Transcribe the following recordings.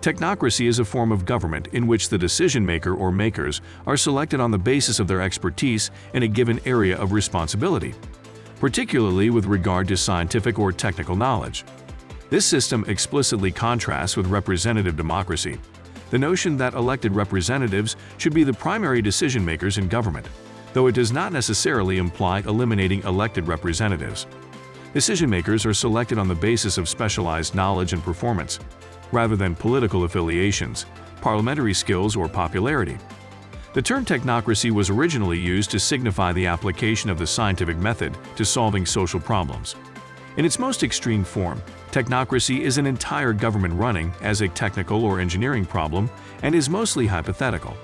Technocracy is a form of government in which the decision-maker or makers are selected on the basis of their expertise in a given area of responsibility, particularly with regard to scientific or technical knowledge. This system explicitly contrasts with representative democracy, the notion that elected representatives should be the primary decision-makers in government, though it does not necessarily imply eliminating elected representatives. Decision-makers are selected on the basis of specialized knowledge and performance, rather than political affiliations, parliamentary skills, or popularity. The term technocracy was originally used to signify the application of the scientific method to solving social problems. In its most extreme form, technocracy is an entire government running as a technical or engineering problem and is mostly hypothetical.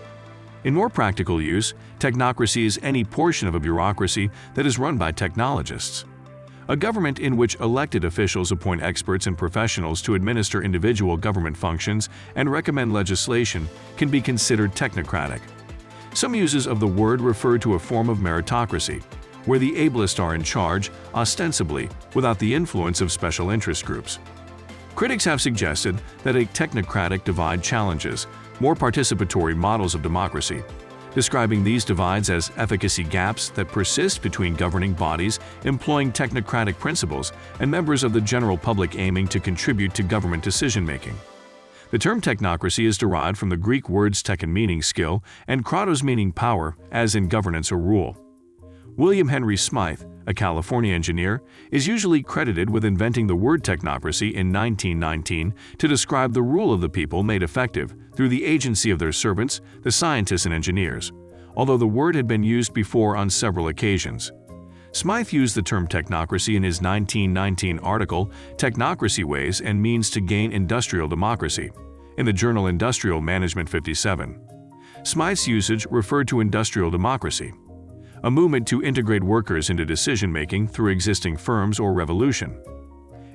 In more practical use, technocracy is any portion of a bureaucracy that is run by technologists. A government in which elected officials appoint experts and professionals to administer individual government functions and recommend legislation can be considered technocratic. Some uses of the word refer to a form of meritocracy, where the ablest are in charge, ostensibly, without the influence of special interest groups. Critics have suggested that a technocratic divide challenges more participatory models of democracy, describing these divides as efficacy gaps that persist between governing bodies employing technocratic principles and members of the general public aiming to contribute to government decision-making. The term technocracy is derived from the Greek words techon meaning skill and kratos meaning power, as in governance or rule. William Henry Smythe, a California engineer, is usually credited with inventing the word technocracy in 1919 to describe the rule of the people made effective through the agency of their servants, the scientists and engineers, although the word had been used before on several occasions. Smythe used the term technocracy in his 1919 article, Technocracy Ways and Means to Gain Industrial Democracy, in the journal Industrial Management 57. Smythe's usage referred to industrial democracy, a movement to integrate workers into decision-making through existing firms or revolution.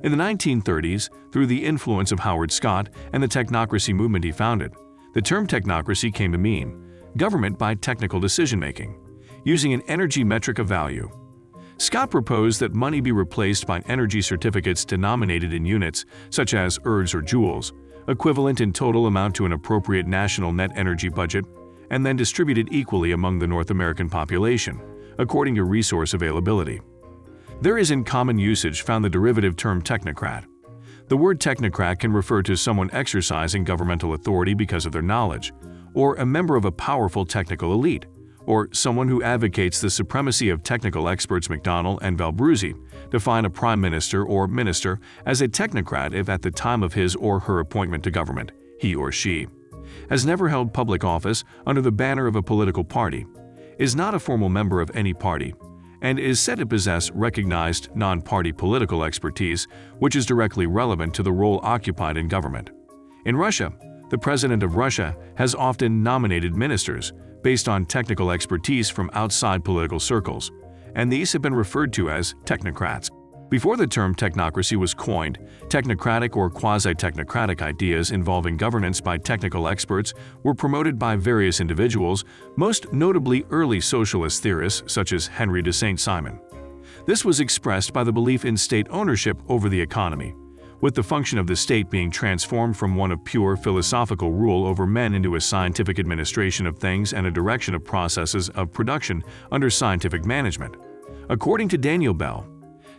In the 1930s, through the influence of Howard Scott and the technocracy movement he founded, the term technocracy came to mean government by technical decision-making, using an energy metric of value. Scott proposed that money be replaced by energy certificates denominated in units, such as ergs or joules, equivalent in total amount to an appropriate national net energy budget, and then distributed equally among the North American population, according to resource availability. There is in common usage found the derivative term technocrat. The word technocrat can refer to someone exercising governmental authority because of their knowledge, or a member of a powerful technical elite, or someone who advocates the supremacy of technical experts. McDonnell and Valbruzzi define a prime minister or minister as a technocrat if at the time of his or her appointment to government, he or she has never held public office under the banner of a political party, is not a formal member of any party, and is said to possess recognized non-party political expertise which is directly relevant to the role occupied in government. In Russia, the President of Russia has often nominated ministers based on technical expertise from outside political circles, and these have been referred to as technocrats. Before the term technocracy was coined, technocratic or quasi-technocratic ideas involving governance by technical experts were promoted by various individuals, most notably early socialist theorists such as Henry de Saint-Simon. This was expressed by the belief in state ownership over the economy, with the function of the state being transformed from one of pure philosophical rule over men into a scientific administration of things and a direction of processes of production under scientific management. According to Daniel Bell,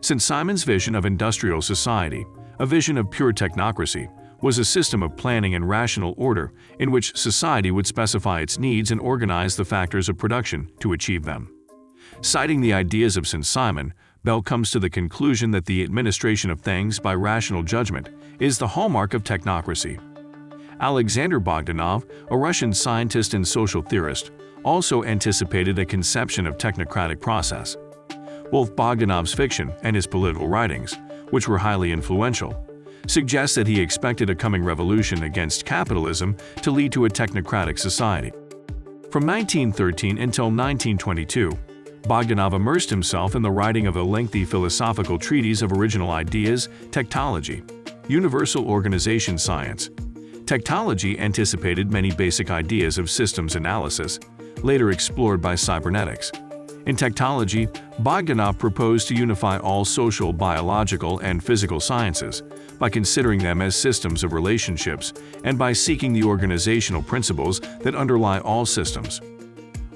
Saint-Simon's vision of industrial society, a vision of pure technocracy, was a system of planning and rational order in which society would specify its needs and organize the factors of production to achieve them. Citing the ideas of Saint-Simon, Bell comes to the conclusion that the administration of things by rational judgment is the hallmark of technocracy. Alexander Bogdanov, a Russian scientist and social theorist, also anticipated a conception of technocratic process. Both Bogdanov's fiction and his political writings, which were highly influential, suggest that he expected a coming revolution against capitalism to lead to a technocratic society. From 1913 until 1922, Bogdanov immersed himself in the writing of a lengthy philosophical treatise of original ideas, technology, universal organization science. Technology anticipated many basic ideas of systems analysis, later explored by cybernetics. In technology, Bogdanov proposed to unify all social, biological, and physical sciences by considering them as systems of relationships and by seeking the organizational principles that underlie all systems.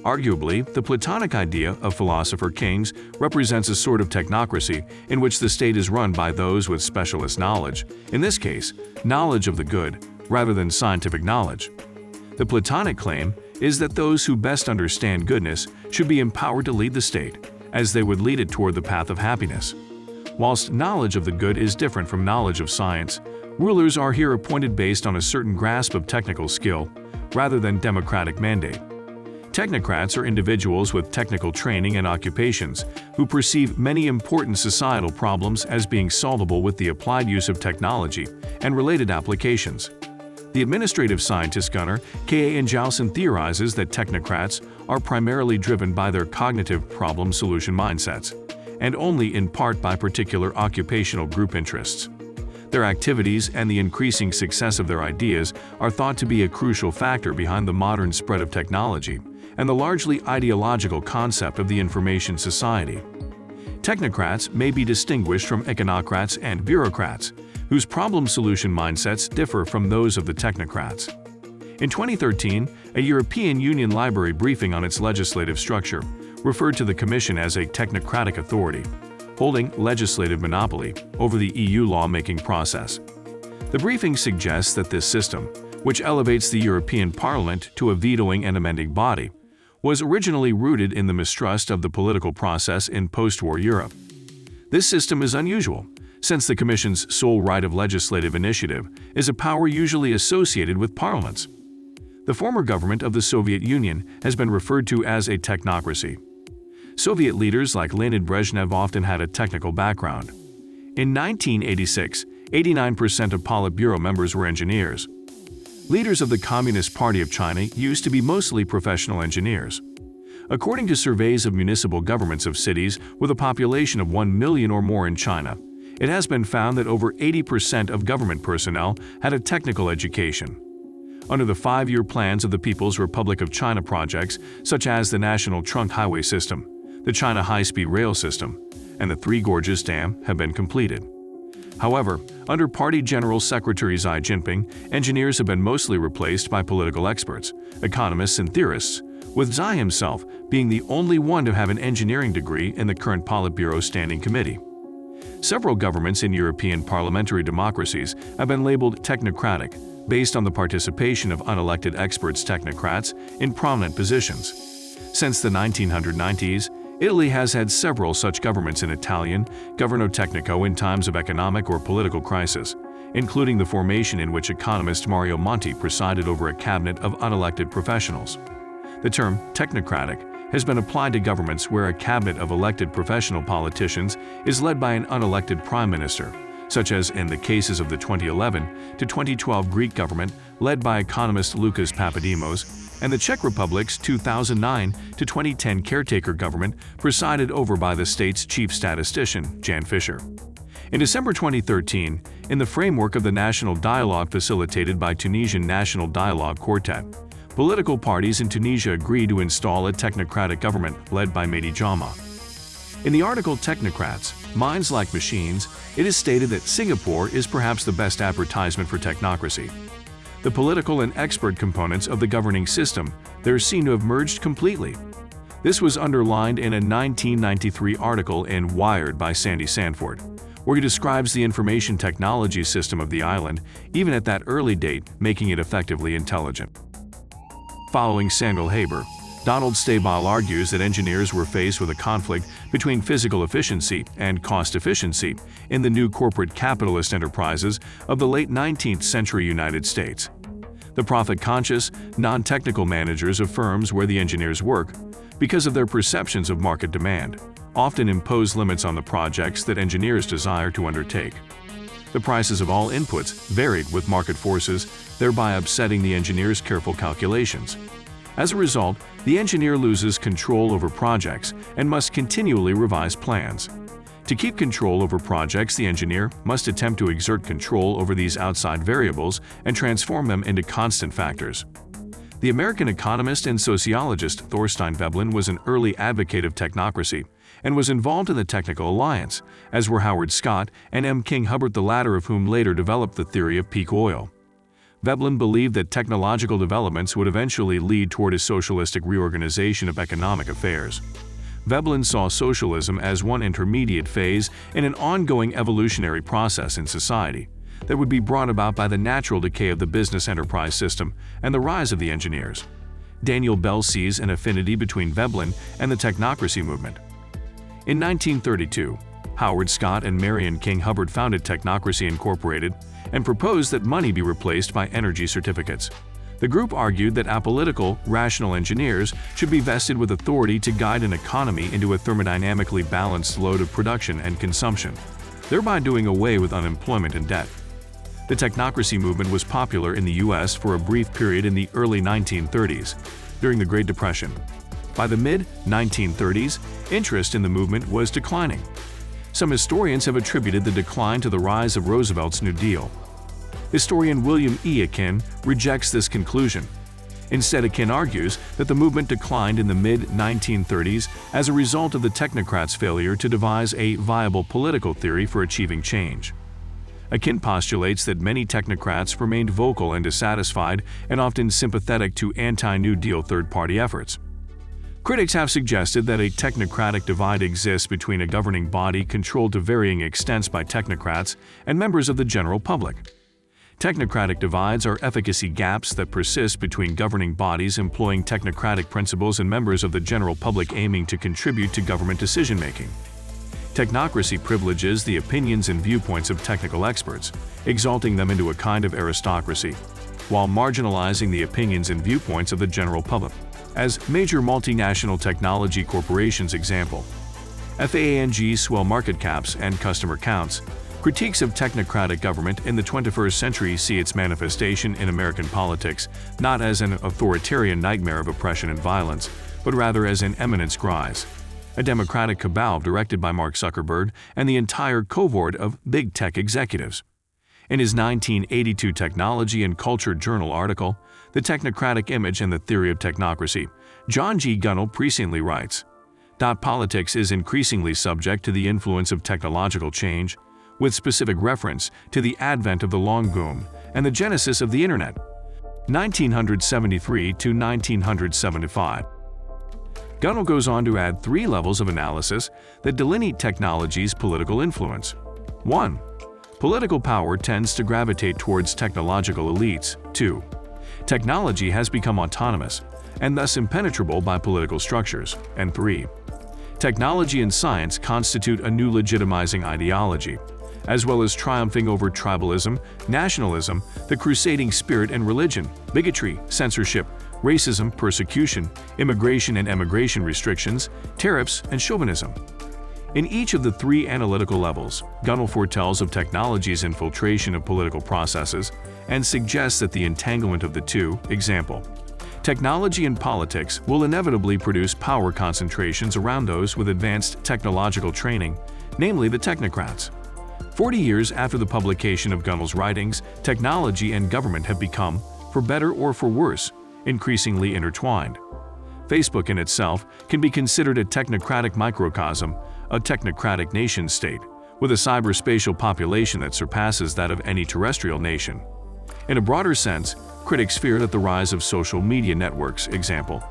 Arguably, the Platonic idea of philosopher kings represents a sort of technocracy in which the state is run by those with specialist knowledge, in this case, knowledge of the good, rather than scientific knowledge. The Platonic claim is that those who best understand goodness should be empowered to lead the state, as they would lead it toward the path of happiness. Whilst knowledge of the good is different from knowledge of science, rulers are here appointed based on a certain grasp of technical skill, rather than democratic mandate. Technocrats are individuals with technical training and occupations who perceive many important societal problems as being solvable with the applied use of technology and related applications. The administrative scientist Gunnar K. A. Ingjausen theorizes that technocrats are primarily driven by their cognitive problem-solution mindsets, and only in part by particular occupational group interests. Their activities and the increasing success of their ideas are thought to be a crucial factor behind the modern spread of technology and the largely ideological concept of the information society. Technocrats may be distinguished from econocrats and bureaucrats, whose problem-solution mindsets differ from those of the technocrats. In 2013, a European Union library briefing on its legislative structure referred to the Commission as a technocratic authority, holding legislative monopoly over the EU lawmaking process. The briefing suggests that this system, which elevates the European Parliament to a vetoing and amending body, was originally rooted in the mistrust of the political process in post-war Europe. This system is unusual, since the Commission's sole right of legislative initiative is a power usually associated with parliaments. The former government of the Soviet Union has been referred to as a technocracy. Soviet leaders like Leonid Brezhnev often had a technical background. In 1986, 89% of Politburo members were engineers. Leaders of the Communist Party of China used to be mostly professional engineers. According to surveys of municipal governments of cities with a population of 1 million or more in China, it has been found that over 80% of government personnel had a technical education. Under the 5-year plans of the People's Republic of China projects such as the National Trunk Highway System, the China High-Speed Rail System, and the Three Gorges Dam have been completed. However, under Party General Secretary Xi Jinping, engineers have been mostly replaced by political experts, economists, and theorists, with Xi himself being the only one to have an engineering degree in the current Politburo Standing Committee. Several governments in European parliamentary democracies have been labeled technocratic, based on the participation of unelected experts technocrats in prominent positions. Since the 1990s, Italy has had several such governments in Italian, governo tecnico in times of economic or political crisis, including the formation in which economist Mario Monti presided over a cabinet of unelected professionals. The term technocratic has been applied to governments where a cabinet of elected professional politicians is led by an unelected prime minister, such as in the cases of the 2011 to 2012 Greek government led by economist Lucas Papadimos and the Czech Republic's 2009 to 2010 caretaker government presided over by the state's chief statistician, Jan Fischer. In December 2013, in the framework of the national dialogue facilitated by Tunisian National Dialogue Quartet, political parties in Tunisia agreed to install a technocratic government led by Mehdi Jama. In the article Technocrats, Minds Like Machines, it is stated that Singapore is perhaps the best advertisement for technocracy. The political and expert components of the governing system there seem to have merged completely. This was underlined in a 1993 article in Wired by Sandy Sanford, where he describes the information technology system of the island, even at that early date, making it effectively intelligent. Following Samuel Haber, Donald Stabile argues that engineers were faced with a conflict between physical efficiency and cost efficiency in the new corporate capitalist enterprises of the late 19th century United States. The profit-conscious, non-technical managers of firms where the engineers work, because of their perceptions of market demand, often impose limits on the projects that engineers desire to undertake. The prices of all inputs varied with market forces, thereby upsetting the engineer's careful calculations. As a result, the engineer loses control over projects and must continually revise plans. To keep control over projects, the engineer must attempt to exert control over these outside variables and transform them into constant factors. The American economist and sociologist Thorstein Veblen was an early advocate of technocracy and was involved in the Technical Alliance, as were Howard Scott and M. King Hubbert, the latter of whom later developed the theory of peak oil. Veblen believed that technological developments would eventually lead toward a socialistic reorganization of economic affairs. Veblen saw socialism as one intermediate phase in an ongoing evolutionary process in society that would be brought about by the natural decay of the business enterprise system and the rise of the engineers. Daniel Bell sees an affinity between Veblen and the technocracy movement. In 1932, Howard Scott and Marion King Hubbert founded Technocracy Incorporated and proposed that money be replaced by energy certificates. The group argued that apolitical, rational engineers should be vested with authority to guide an economy into a thermodynamically balanced load of production and consumption, thereby doing away with unemployment and debt. The technocracy movement was popular in the U.S. for a brief period in the early 1930s, during the Great Depression. By the mid-1930s, interest in the movement was declining. Some historians have attributed the decline to the rise of Roosevelt's New Deal. Historian William E. Akin rejects this conclusion. Instead, Akin argues that the movement declined in the mid-1930s as a result of the technocrats' failure to devise a viable political theory for achieving change. Akin postulates that many technocrats remained vocal and dissatisfied and often sympathetic to anti-New Deal third-party efforts. Critics have suggested that a technocratic divide exists between a governing body controlled to varying extents by technocrats and members of the general public. Technocratic divides are efficacy gaps that persist between governing bodies employing technocratic principles and members of the general public aiming to contribute to government decision-making. Technocracy privileges the opinions and viewpoints of technical experts, exalting them into a kind of aristocracy, while marginalizing the opinions and viewpoints of the general public. As major multinational technology corporations example, FAANG's swell market caps and customer counts, critiques of technocratic government in the 21st century see its manifestation in American politics not as an authoritarian nightmare of oppression and violence, but rather as an eminence grise, a democratic cabal directed by Mark Zuckerberg and the entire cohort of big tech executives. In his 1982 Technology and Culture Journal article, The Technocratic Image and the Theory of Technocracy, John G. Gunnell presciently writes, "Politics is increasingly subject to the influence of technological change, with specific reference to the advent of the long boom and the genesis of the Internet, 1973 to 1975. Gunnell goes on to add 3 levels of analysis that delineate technology's political influence. 1. Political power tends to gravitate towards technological elites. 2. Technology has become autonomous and thus impenetrable by political structures. And 3. Technology and science constitute a new legitimizing ideology, as well as triumphing over tribalism, nationalism, the crusading spirit and religion, bigotry, censorship, racism, persecution, immigration and emigration restrictions, tariffs, and chauvinism." In each of the 3 analytical levels, Gunnell foretells of technology's infiltration of political processes and suggests that the entanglement of the two, example, technology and politics, will inevitably produce power concentrations around those with advanced technological training, namely the technocrats. 40 years after the publication of Gunnell's writings, technology and government have become, for better or for worse, increasingly intertwined. Facebook in itself can be considered a technocratic microcosm, a technocratic nation-state, with a cyberspatial population that surpasses that of any terrestrial nation. In a broader sense, critics fear that the rise of social media networks, example,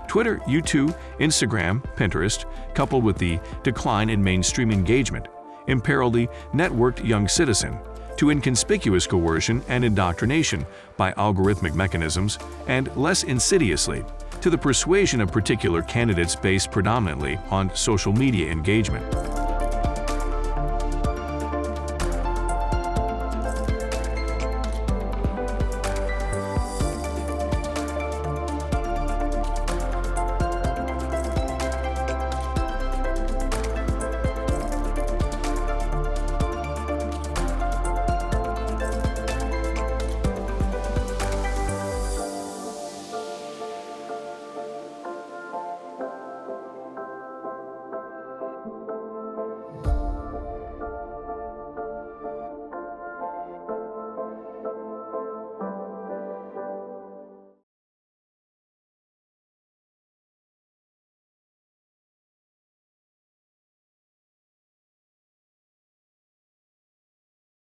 Twitter, YouTube, Instagram, Pinterest, coupled with the decline in mainstream engagement, imperil the networked young citizen to inconspicuous coercion and indoctrination by algorithmic mechanisms, and less insidiously, to the persuasion of particular candidates based predominantly on social media engagement.